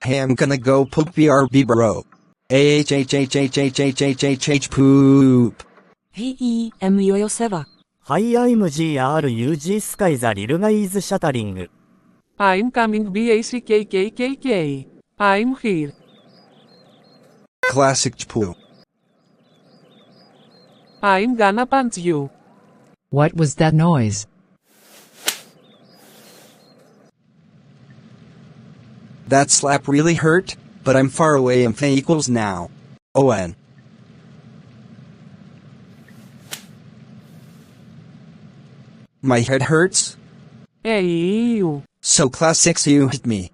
Hey, I'm gonna go poop BRB bro. AHHHHHHHH poop. HEMU Yosewa. Hi, I'm GRUG Sky the Little Guy is shattering. I'm coming BACKKKK. I'm here. Classic poo. I'm gonna punch you. What was that noise? That slap really hurt, but I'm far away and F equals now. ON. My head hurts? Ew. So class 6 you hit me.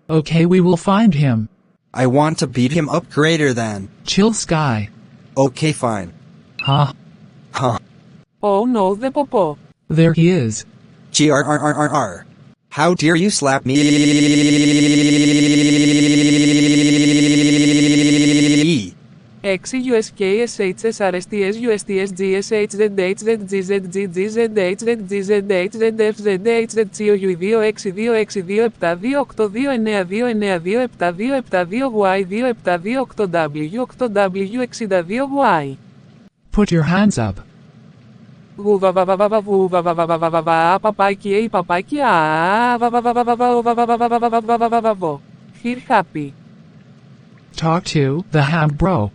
Okay, we will find him. I want to beat him up greater than. Chill Sky. Okay fine. Huh? Huh. Oh no, the popo. There he is. GRRRRR. How dare you slap me? XUSKSHSRSTS Put your hands up. Here happy. Talk to the ham bro.